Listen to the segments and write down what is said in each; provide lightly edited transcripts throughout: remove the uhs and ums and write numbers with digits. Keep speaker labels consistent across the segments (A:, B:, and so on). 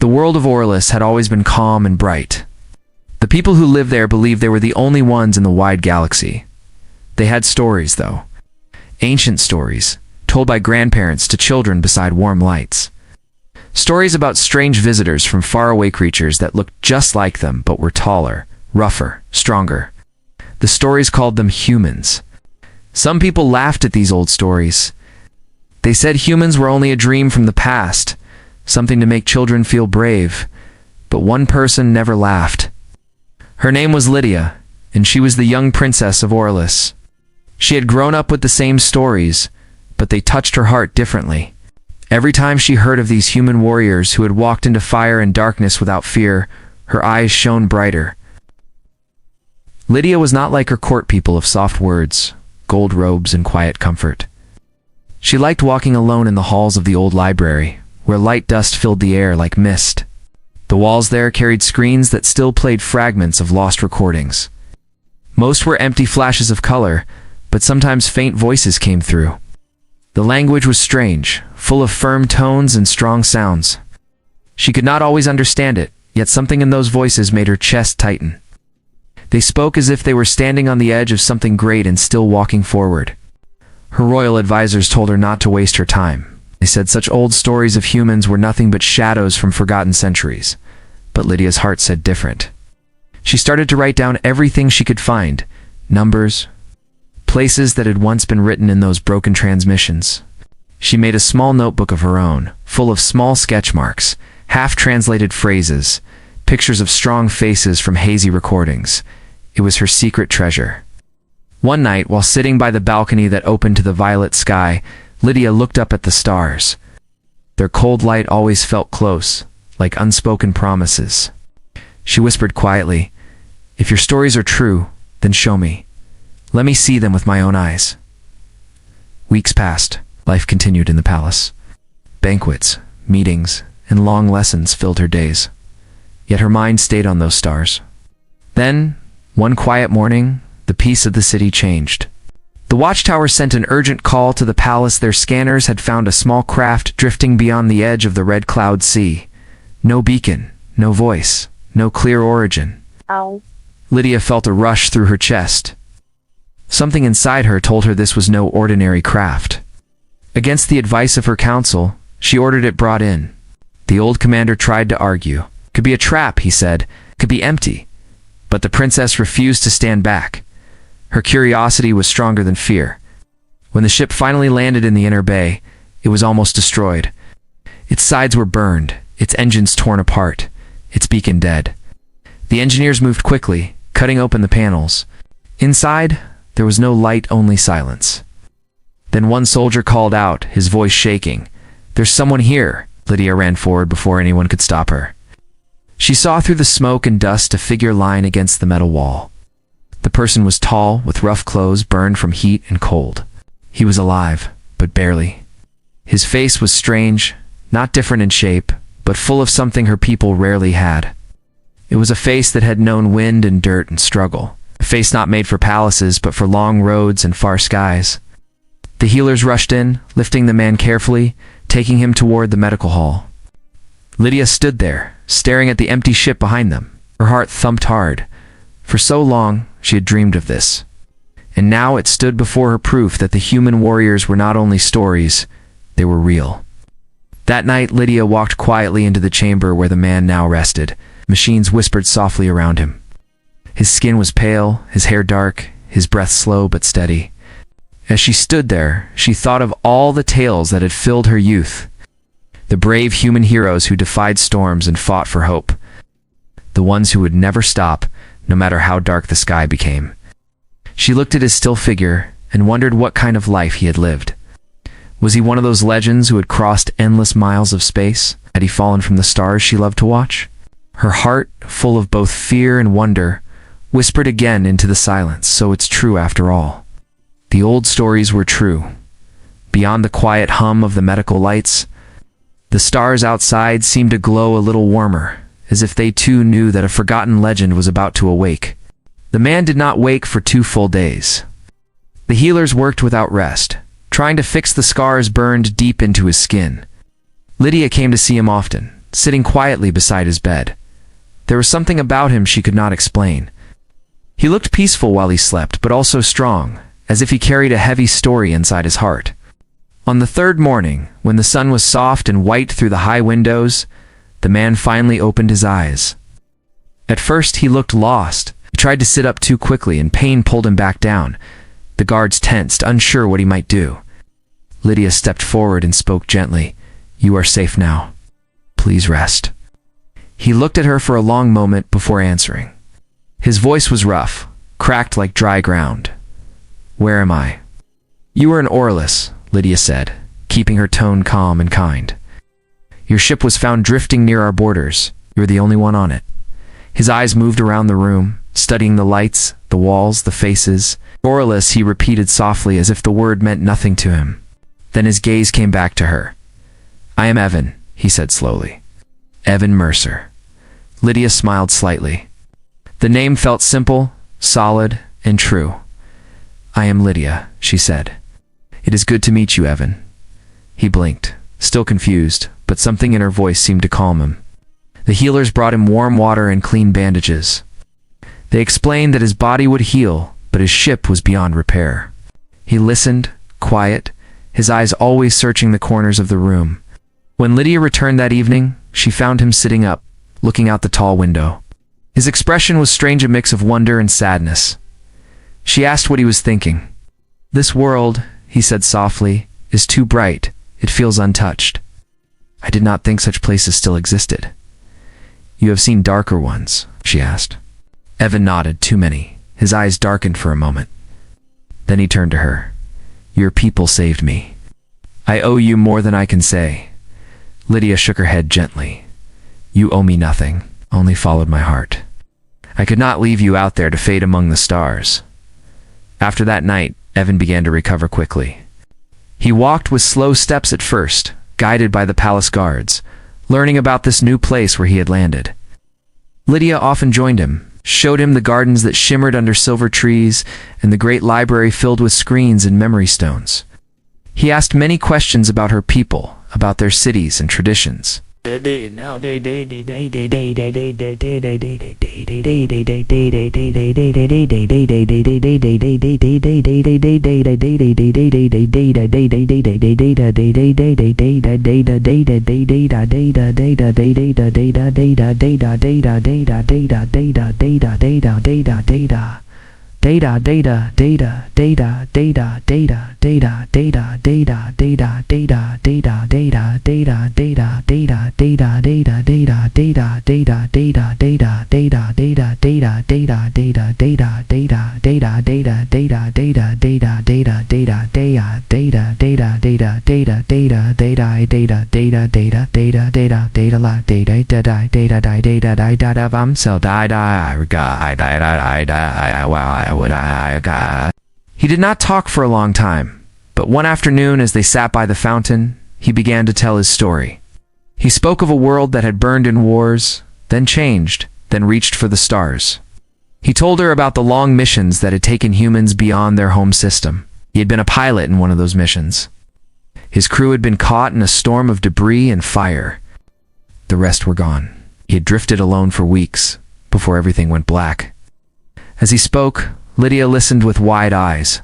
A: The world of Orlis had always been calm and bright. The people who lived there believed they were the only ones in the wide galaxy. They had stories, though. Ancient stories, told by grandparents to children beside warm lights. Stories about strange visitors from faraway creatures that looked just like them but were taller, rougher, stronger. The stories called them humans. Some people laughed at these old stories. They said humans were only a dream from the past, something to make children feel brave. But one person never laughed. Her name was Lydia, and she was the young princess of Orlis. She had grown up with the same stories, but they touched her heart differently. Every time she heard of these human warriors who had walked into fire and darkness without fear, her eyes shone brighter. Lydia was not like her court people of soft words, gold robes, and quiet comfort. She liked walking alone in the halls of the old library, where light dust filled the air like mist. The walls there carried screens that still played fragments of lost recordings. Most were empty flashes of color, but sometimes faint voices came through. The language was strange, full of firm tones and strong sounds. She could not always understand it, yet something in those voices made her chest tighten. They spoke as if they were standing on the edge of something great and still walking forward. Her royal advisors told her not to waste her time. They said such old stories of humans were nothing but shadows from forgotten centuries. But Lydia's heart said different. She started to write down everything she could find, numbers, places that had once been written in those broken transmissions. She made a small notebook of her own, full of small sketch marks, half-translated phrases, pictures of strong faces from hazy recordings. It was her secret treasure. One night, while sitting by the balcony that opened to the violet sky, Lydia looked up at the stars. Their cold light always felt close, like unspoken promises. She whispered quietly, "If your stories are true, then show me. Let me see them with my own eyes." Weeks passed. Life continued in the palace. Banquets, meetings, and long lessons filled her days. Yet her mind stayed on those stars. Then, one quiet morning, the peace of the city changed. The watchtower sent an urgent call to the palace. Their scanners had found a small craft drifting beyond the edge of the red cloud sea. No beacon, no voice, no clear origin.
B: Ow.
A: Lydia felt a rush through her chest. Something inside her told her this was no ordinary craft. Against the advice of her council, she ordered it brought in. The old commander tried to argue. "Could be a trap," he said. "Could be empty." But the princess refused to stand back. Her curiosity was stronger than fear. When the ship finally landed in the inner bay, it was almost destroyed. Its sides were burned, its engines torn apart, its beacon dead. The engineers moved quickly, cutting open the panels. Inside, there was no light, only silence. Then one soldier called out, his voice shaking. "There's someone here." Lydia ran forward before anyone could stop her. She saw through the smoke and dust a figure lying against the metal wall. The person was tall, with rough clothes burned from heat and cold. He was alive, but barely. His face was strange, not different in shape, but full of something her people rarely had. It was a face that had known wind and dirt and struggle. A face not made for palaces, but for long roads and far skies. The healers rushed in, lifting the man carefully, taking him toward the medical hall. Lydia stood there, staring at the empty ship behind them. Her heart thumped hard. For so long, she had dreamed of this. And now it stood before her, proof that the human warriors were not only stories, they were real. That night, Lydia walked quietly into the chamber where the man now rested. Machines whispered softly around him. His skin was pale, his hair dark, his breath slow but steady. As she stood there, she thought of all the tales that had filled her youth. The brave human heroes who defied storms and fought for hope. The ones who would never stop, no matter how dark the sky became. She looked at his still figure and wondered what kind of life he had lived. Was he one of those legends who had crossed endless miles of space? Had he fallen from the stars she loved to watch? Her heart, full of both fear and wonder, whispered again into the silence, so it's true after all. The old stories were true. Beyond the quiet hum of the medical lights, the stars outside seemed to glow a little warmer, as if they too knew that a forgotten legend was about to awake. The man did not wake for 2 full days. The healers worked without rest, trying to fix the scars burned deep into his skin. Lydia came to see him often, sitting quietly beside his bed. There was something about him she could not explain. He looked peaceful while he slept, but also strong, as if he carried a heavy story inside his heart. On the third morning, when the sun was soft and white through the high windows, the man finally opened his eyes. At first, he looked lost. He tried to sit up too quickly, and pain pulled him back down. The guards tensed, unsure what he might do. Lydia stepped forward and spoke gently. "You are safe now. Please rest." He looked at her for a long moment before answering. His voice was rough, cracked like dry ground. "Where am I?" "You are in Orlis," Lydia said, keeping her tone calm and kind. "Your ship was found drifting near our borders. You are the only one on it." His eyes moved around the room, studying the lights, the walls, the faces. "Orlis," he repeated softly as if the word meant nothing to him. Then his gaze came back to her. "I am Evan," he said slowly. "Evan Mercer." Lydia smiled slightly. The name felt simple, solid, and true. "I am Lydia," she said. "It is good to meet you, Evan." He blinked, still confused, but something in her voice seemed to calm him. The healers brought him warm water and clean bandages. They explained that his body would heal, but his ship was beyond repair. He listened, quiet, his eyes always searching the corners of the room. When Lydia returned that evening, she found him sitting up, looking out the tall window. His expression was strange, a mix of wonder and sadness. She asked what he was thinking. "This world," he said softly, "is too bright. It feels untouched. I did not think such places still existed." "You have seen darker ones?" she asked. Evan nodded. "Too many." His eyes darkened for a moment. Then he turned to her. "Your people saved me. I owe you more than I can say." Lydia shook her head gently. "You owe me nothing, only followed my heart. I could not leave you out there to fade among the stars." After that night, Evan began to recover quickly. He walked with slow steps at first, guided by the palace guards, learning about this new place where he had landed. Lydia often joined him, showed him the gardens that shimmered under silver trees and the great library filled with screens and memory stones. He asked many questions about her people, about their cities and traditions. He did not talk for a long time, but one afternoon as they sat by the fountain, he began to tell his story. He spoke of a world that had burned in wars, then changed, then reached for the stars. He told her about the long missions that had taken humans beyond their home system. He had been a pilot in one of those missions. His crew had been caught in a storm of debris and fire. The rest were gone. He had drifted alone for weeks, before everything went black. As he spoke, Lydia listened with wide eyes.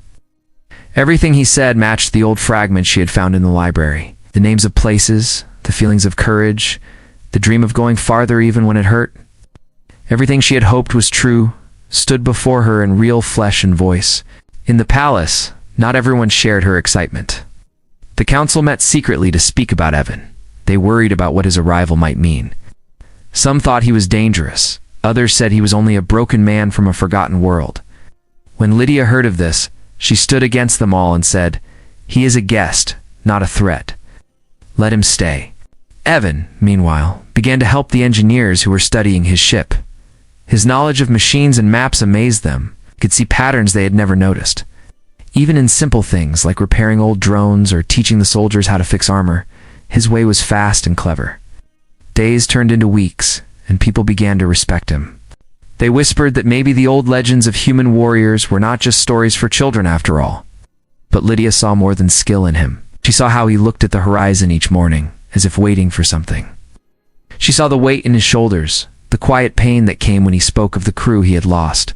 A: Everything he said matched the old fragments she had found in the library. The names of places, the feelings of courage, the dream of going farther even when it hurt. Everything she had hoped was true stood before her in real flesh and voice. In the palace, not everyone shared her excitement. The council met secretly to speak about Evan. They worried about what his arrival might mean. Some thought he was dangerous. Others said he was only a broken man from a forgotten world. When Lydia heard of this, she stood against them all and said, "He is a guest, not a threat. Let him stay." Evan, meanwhile, began to help the engineers who were studying his ship. His knowledge of machines and maps amazed them. He could see patterns they had never noticed. Even in simple things like repairing old drones or teaching the soldiers how to fix armor, his way was fast and clever. Days turned into weeks, and people began to respect him. They whispered that maybe the old legends of human warriors were not just stories for children after all. But Lydia saw more than skill in him. She saw how he looked at the horizon each morning, as if waiting for something. She saw the weight in his shoulders, the quiet pain that came when he spoke of the crew he had lost.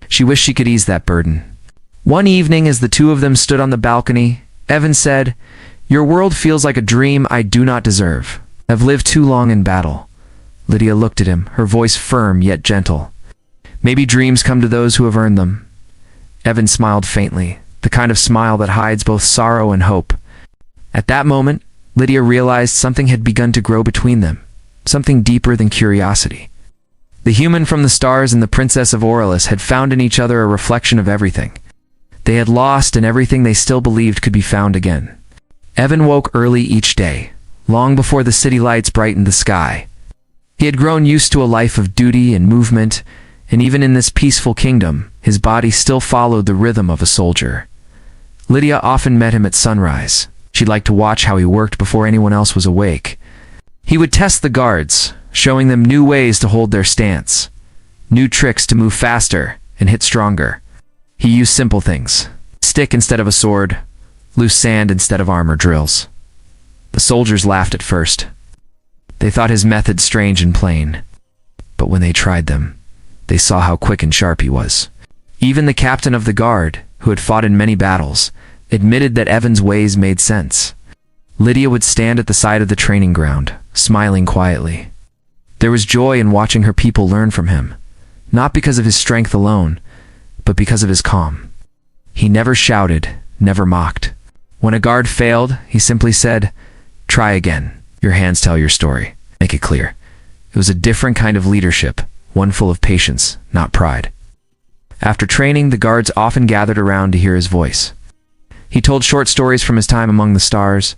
A: She wished she could ease that burden. One evening, as the two of them stood on the balcony, Evan said, "Your world feels like a dream I do not deserve. I've lived too long in battle." Lydia looked at him, her voice firm yet gentle. "Maybe dreams come to those who have earned them." Evan smiled faintly, the kind of smile that hides both sorrow and hope. At that moment, Lydia realized something had begun to grow between them, something deeper than curiosity. The human from the stars and the princess of Orelus had found in each other a reflection of everything they had lost and everything they still believed could be found again. Evan woke early each day, long before the city lights brightened the sky. He had grown used to a life of duty and movement, and even in this peaceful kingdom, his body still followed the rhythm of a soldier. Lydia often met him at sunrise. She liked to watch how he worked before anyone else was awake. He would test the guards, showing them new ways to hold their stance, new tricks to move faster and hit stronger. He used simple things: stick instead of a sword, loose sand instead of armor drills. The soldiers laughed at first. They thought his methods strange and plain. But when they tried them, they saw how quick and sharp he was. Even the captain of the guard, who had fought in many battles, admitted that Evan's ways made sense. Lydia would stand at the side of the training ground, smiling quietly. There was joy in watching her people learn from him, not because of his strength alone, but because of his calm. He never shouted, never mocked. When a guard failed, he simply said, "Try again. Your hands tell your story. Make it clear." It was a different kind of leadership, one full of patience, not pride. After training, the guards often gathered around to hear his voice. He told short stories from his time among the stars.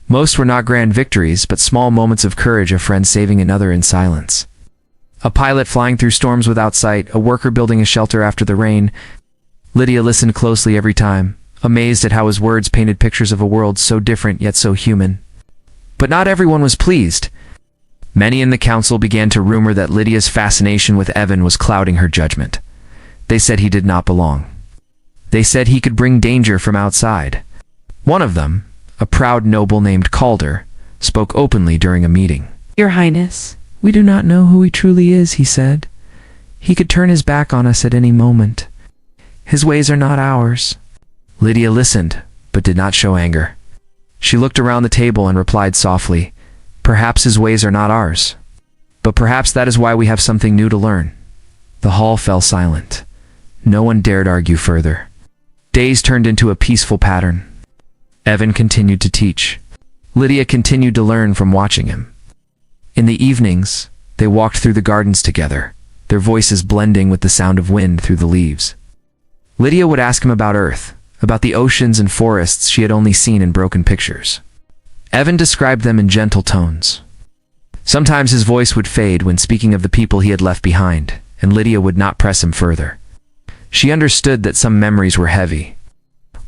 A: Most were not grand victories, but small moments of courage, a friend saving another in silence. A pilot flying through storms without sight, a worker building a shelter after the rain. Lydia listened closely every time, amazed at how his words painted pictures of a world so different yet so human. But not everyone was pleased. Many in the council began to rumor that Lydia's fascination with Evan was clouding her judgment. They said he did not belong. They said he could bring danger from outside. One of them, a proud noble named Calder, spoke openly during a meeting.
B: "Your Highness,
A: "We do not know who he truly is," he said. "He could turn his back on us at any moment. His ways are not ours." Lydia listened, but did not show anger. She looked around the table and replied softly, "Perhaps his ways are not ours. But perhaps that is why we have something new to learn." The hall fell silent. No one dared argue further. Days turned into a peaceful pattern. Evan continued to teach. Lydia continued to learn from watching him. In the evenings, they walked through the gardens together, their voices blending with the sound of wind through the leaves. Lydia would ask him about Earth, about the oceans and forests she had only seen in broken pictures. Evan described them in gentle tones. Sometimes his voice would fade when speaking of the people he had left behind, and Lydia would not press him further. She understood that some memories were heavy.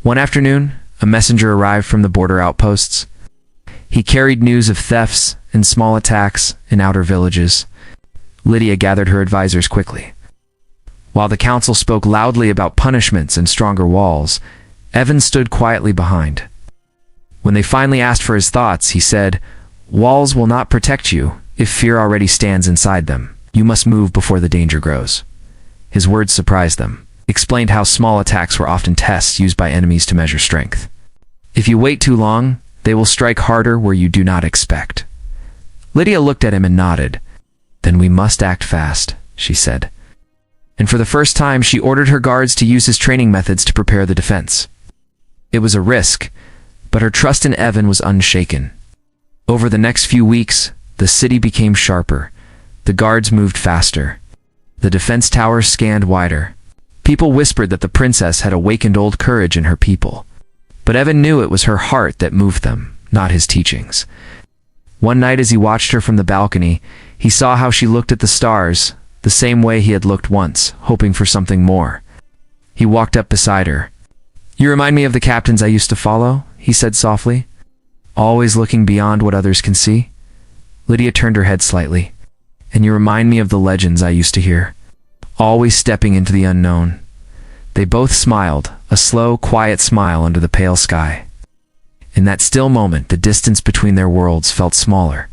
A: One afternoon, a messenger arrived from the border outposts. He carried news of thefts and small attacks in outer villages. Lydia gathered her advisors quickly. While the council spoke loudly about punishments and stronger walls, Evan stood quietly behind. When they finally asked for his thoughts, he said, "Walls will not protect you if fear already stands inside them. You must move before the danger grows." His words surprised them, explained how small attacks were often tests used by enemies to measure strength. If you wait too long, they will strike harder where you do not expect. Lydia looked at him and nodded. "Then we must act fast," she said. And for the first time, she ordered her guards to use his training methods to prepare the defense. It was a risk, but her trust in Evan was unshaken. Over the next few weeks, the city became sharper. The guards moved faster. The defense towers scanned wider. People whispered that the princess had awakened old courage in her people. But Evan knew it was her heart that moved them, not his teachings. One night as he watched her from the balcony, he saw how she looked at the stars, the same way he had looked once, hoping for something more. He walked up beside her. "You remind me of the captains I used to follow," he said softly. "Always looking beyond what others can see." Lydia turned her head slightly. "And you remind me of the legends I used to hear. Always stepping into the unknown." They both smiled, a slow, quiet smile under the pale sky. In that still moment, the distance between their worlds felt smaller.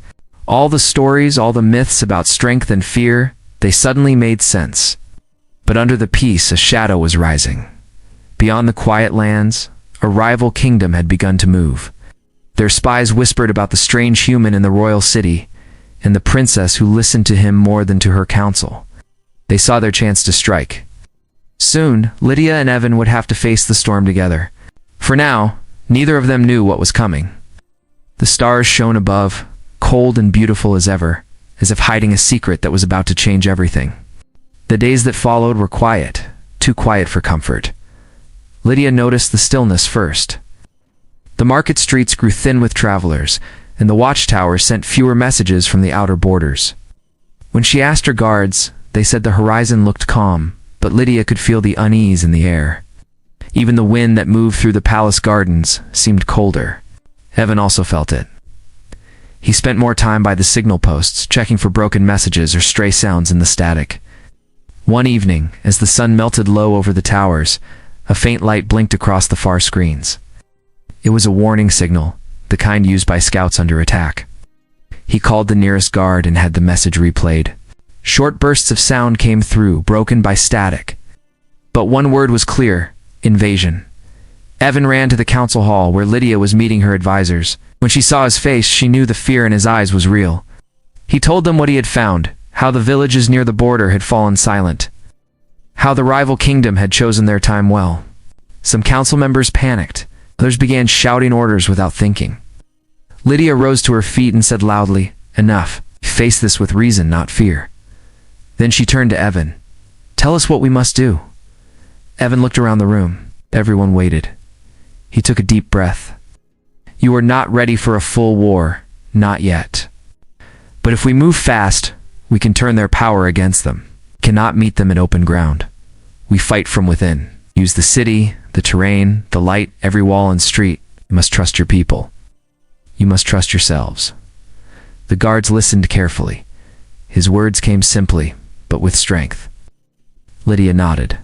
A: All the stories, all the myths about strength and fear, they suddenly made sense. But under the peace, a shadow was rising. Beyond the quiet lands, a rival kingdom had begun to move. Their spies whispered about the strange human in the royal city, and the princess who listened to him more than to her counsel. They saw their chance to strike. Soon, Lydia and Evan would have to face the storm together. For now, neither of them knew what was coming. The stars shone above, cold and beautiful as ever, as if hiding a secret that was about to change everything. The days that followed were quiet, too quiet for comfort. Lydia noticed the stillness first. The market streets grew thin with travelers, and the watchtowers sent fewer messages from the outer borders. When she asked her guards, they said the horizon looked calm, but Lydia could feel the unease in the air. Even the wind that moved through the palace gardens seemed colder. Evan also felt it. He spent more time by the signal posts, checking for broken messages or stray sounds in the static. One evening, as the sun melted low over the towers, a faint light blinked across the far screens. It was a warning signal, the kind used by scouts under attack. He called the nearest guard and had the message replayed. Short bursts of sound came through, broken by static. But one word was clear: invasion. Evan ran to the council hall where Lydia was meeting her advisors. When she saw his face, she knew the fear in his eyes was real. He told them what he had found, how the villages near the border had fallen silent, how the rival kingdom had chosen their time well. Some council members panicked. Others began shouting orders without thinking. Lydia rose to her feet and said loudly, "Enough. Face this with reason, not fear." Then she turned to Evan. "Tell us what we must do." Evan looked around the room. Everyone waited. He took a deep breath. "You are not ready for a full war, not yet. But if we move fast, we can turn their power against them. We cannot meet them in open ground. We fight from within. Use the city, the terrain, the light, every wall and street. You must trust your people. You must trust yourselves." The guards listened carefully. His words came simply, but with strength. Lydia nodded.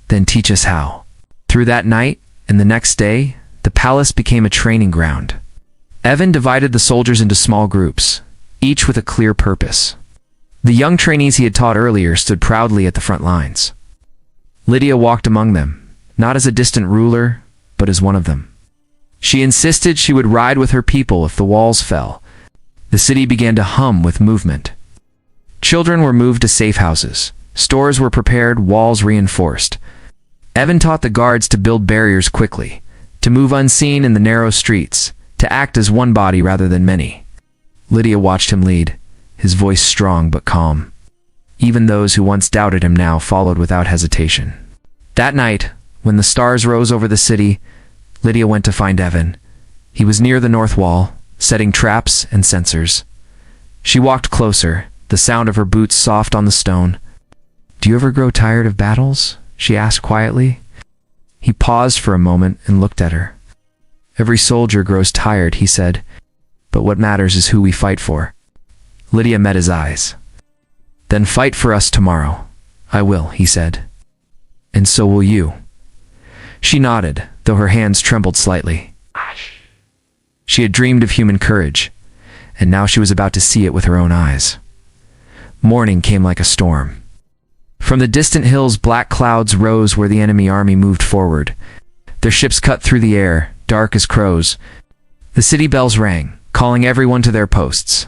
A: "Then teach us how." Through that night and the next day, the palace became a training ground. Evan divided the soldiers into small groups, each with a clear purpose. The young trainees he had taught earlier stood proudly at the front lines. Lydia walked among them, not as a distant ruler, but as one of them. She insisted she would ride with her people if the walls fell. The city began to hum with movement. Children were moved to safe houses. Stores were prepared, walls reinforced. Evan taught the guards to build barriers quickly, to move unseen in the narrow streets, to act as one body rather than many. Lydia watched him lead, his voice strong but calm. Even those who once doubted him now followed without hesitation. That night, when the stars rose over the city, Lydia went to find Evan. He was near the north wall, setting traps and sensors. She walked closer, the sound of her boots soft on the stone. "Do you ever grow tired of battles?" she asked quietly. He paused for a moment and looked at her. "Every soldier grows tired," he said, "but what matters is who we fight for." Lydia met his eyes. "Then fight for us tomorrow." "I will," he said. "And so will you." She nodded, though her hands trembled slightly. She had dreamed of human courage, and now she was about to see it with her own eyes. Morning came like a storm. From the distant hills, black clouds rose where the enemy army moved forward. Their ships cut through the air, dark as crows. The city bells rang, calling everyone to their posts.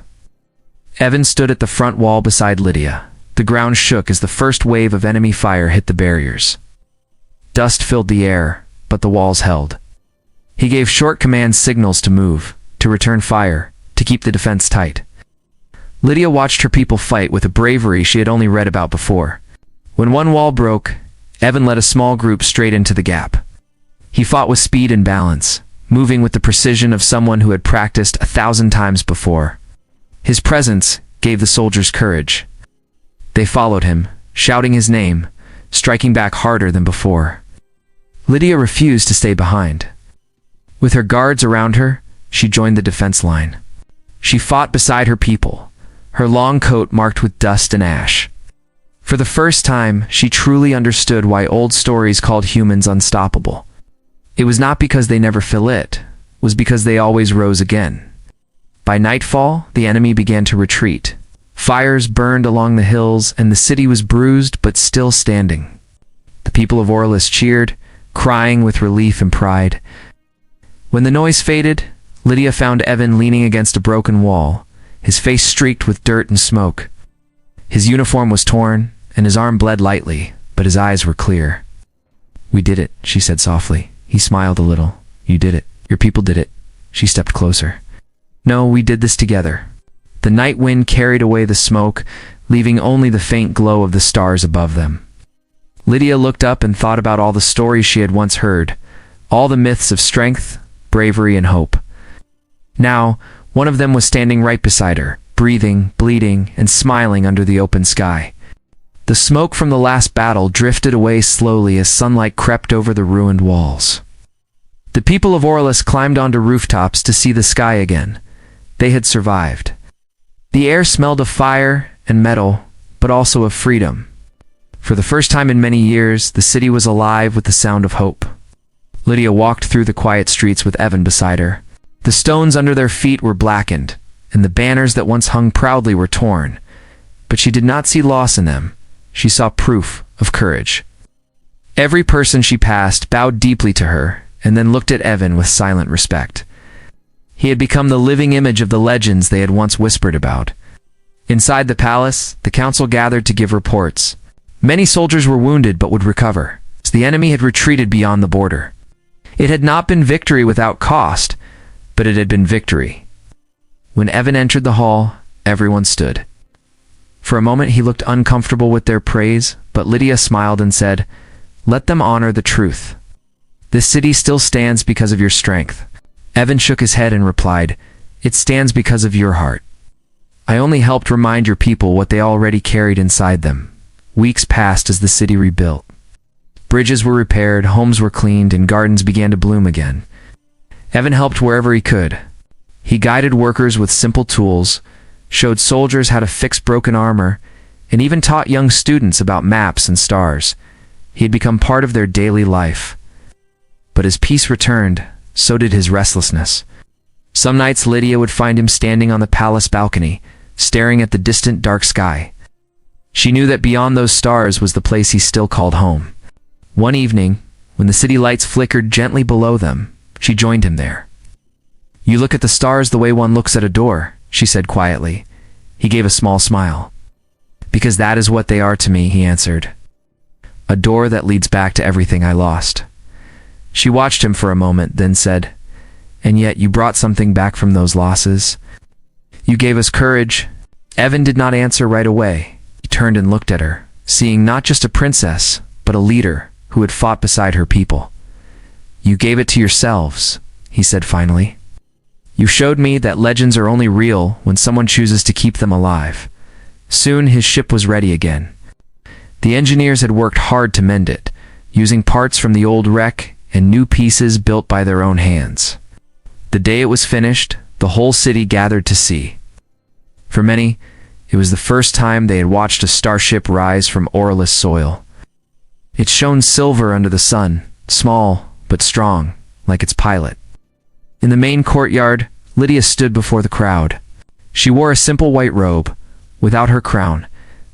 A: Evan stood at the front wall beside Lydia. The ground shook as the first wave of enemy fire hit the barriers. Dust filled the air, but the walls held. He gave short command signals to move, to return fire, to keep the defense tight. Lydia watched her people fight with a bravery she had only read about before. When one wall broke, Evan led a small group straight into the gap. He fought with speed and balance, moving with the precision of someone who had practiced 1,000 times before. His presence gave the soldiers courage. They followed him, shouting his name, striking back harder than before. Lydia refused to stay behind. With her guards around her, she joined the defense line. She fought beside her people, her long coat marked with dust and ash. For the first time, she truly understood why old stories called humans unstoppable. It was not because they never fell, it was because they always rose again. By nightfall, the enemy began to retreat. Fires burned along the hills, and the city was bruised but still standing. The people of Orlis cheered, crying with relief and pride. When the noise faded, Lydia found Evan leaning against a broken wall, his face streaked with dirt and smoke. His uniform was torn, and his arm bled lightly, but his eyes were clear. "We did it," she said softly. He smiled a little. "You did it. Your people did it." She stepped closer. "No, we did this together." The night wind carried away the smoke, leaving only the faint glow of the stars above them. Lydia looked up and thought about all the stories she had once heard, all the myths of strength, bravery, and hope. Now, one of them was standing right beside her, breathing, bleeding, and smiling under the open sky. The smoke from the last battle drifted away slowly as sunlight crept over the ruined walls. The people of Orlis climbed onto rooftops to see the sky again. They had survived. The air smelled of fire and metal, but also of freedom. For the first time in many years, the city was alive with the sound of hope. Lydia walked through the quiet streets with Evan beside her. The stones under their feet were blackened, and the banners that once hung proudly were torn. But she did not see loss in them. She saw proof of courage. Every person she passed bowed deeply to her, and then looked at Evan with silent respect. He had become the living image of the legends they had once whispered about. Inside the palace, the council gathered to give reports. Many soldiers were wounded but would recover, as the enemy had retreated beyond the border. It had not been victory without cost, but it had been victory. When Evan entered the hall, everyone stood. For a moment he looked uncomfortable with their praise, but Lydia smiled and said, "Let them honor the truth. This city still stands because of your strength." Evan shook his head and replied, "It stands because of your heart. I only helped remind your people what they already carried inside them." Weeks passed as the city rebuilt. Bridges were repaired, homes were cleaned, and gardens began to bloom again. Evan helped wherever he could. He guided workers with simple tools, showed soldiers how to fix broken armor, and even taught young students about maps and stars. He had become part of their daily life. But as peace returned, so did his restlessness. Some nights Lydia would find him standing on the palace balcony, staring at the distant dark sky. She knew that beyond those stars was the place he still called home. One evening, when the city lights flickered gently below them, she joined him there. "You look at the stars the way one looks at a door," she said quietly. He gave a small smile. "Because that is what they are to me," he answered. "A door that leads back to everything I lost." She watched him for a moment, then said, "And yet you brought something back from those losses. You gave us courage." Evan did not answer right away. He turned and looked at her, seeing not just a princess, but a leader who had fought beside her people. "You gave it to yourselves," he said finally. "You showed me that legends are only real when someone chooses to keep them alive." Soon his ship was ready again. The engineers had worked hard to mend it, using parts from the old wreck and new pieces built by their own hands. The day it was finished, the whole city gathered to see. For many, it was the first time they had watched a starship rise from Orlis soil. It shone silver under the sun, small but strong, like its pilot. In the main courtyard, Lydia stood before the crowd. She wore a simple white robe, without her crown,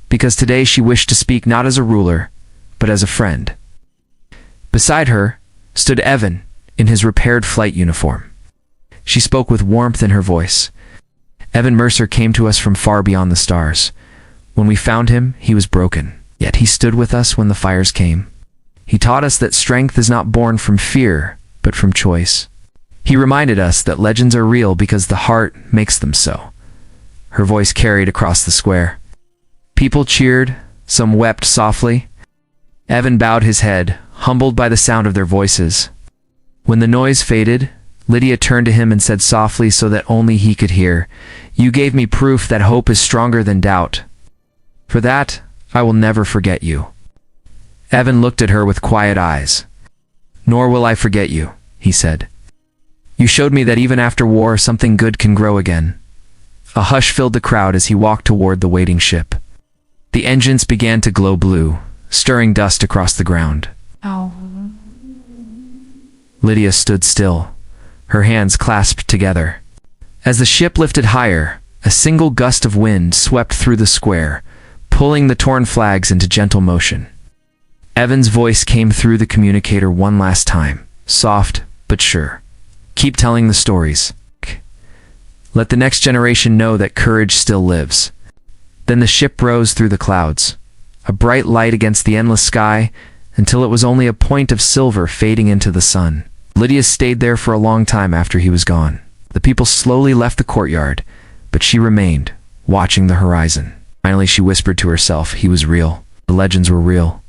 A: because today she wished to speak not as a ruler, but as a friend. Beside her stood Evan in his repaired flight uniform. She spoke with warmth in her voice. "Evan Mercer came to us from far beyond the stars. When we found him, he was broken. Yet he stood with us when the fires came. He taught us that strength is not born from fear, but from choice. He reminded us that legends are real because the heart makes them so." Her voice carried across the square. People cheered, some wept softly. Evan bowed his head, humbled by the sound of their voices. When the noise faded, Lydia turned to him and said softly so that only he could hear, "You gave me proof that hope is stronger than doubt. For that, I will never forget you." Evan looked at her with quiet eyes. "Nor will I forget you," he said. "You showed me that even after war, something good can grow again." A hush filled the crowd as he walked toward the waiting ship. The engines began to glow blue, stirring dust across the ground.
B: Oh.
A: Lydia stood still, her hands clasped together. As the ship lifted higher, a single gust of wind swept through the square, pulling the torn flags into gentle motion. Evan's voice came through the communicator one last time, soft but sure. "Keep telling the stories. Let the next generation know that courage still lives." Then the ship rose through the clouds, a bright light against the endless sky, until it was only a point of silver fading into the sun. Lydia stayed there for a long time after he was gone. The people slowly left the courtyard, but she remained, watching the horizon. Finally, she whispered to herself, he was real. The legends were real.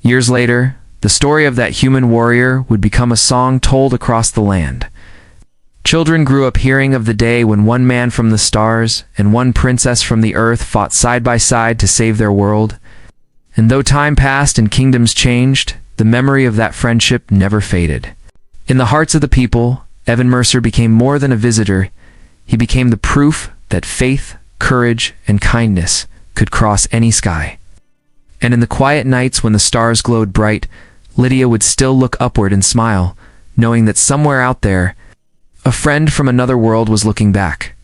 A: Years later, the story of that human warrior would become a song told across the land. Children grew up hearing of the day when one man from the stars and one princess from the earth fought side by side to save their world. And though time passed and kingdoms changed, the memory of that friendship never faded. In the hearts of the people, Evan Mercer became more than a visitor. He became the proof that faith, courage, and kindness could cross any sky. And in the quiet nights when the stars glowed bright, Lydia would still look upward and smile, knowing that somewhere out there, a friend from another world was looking back.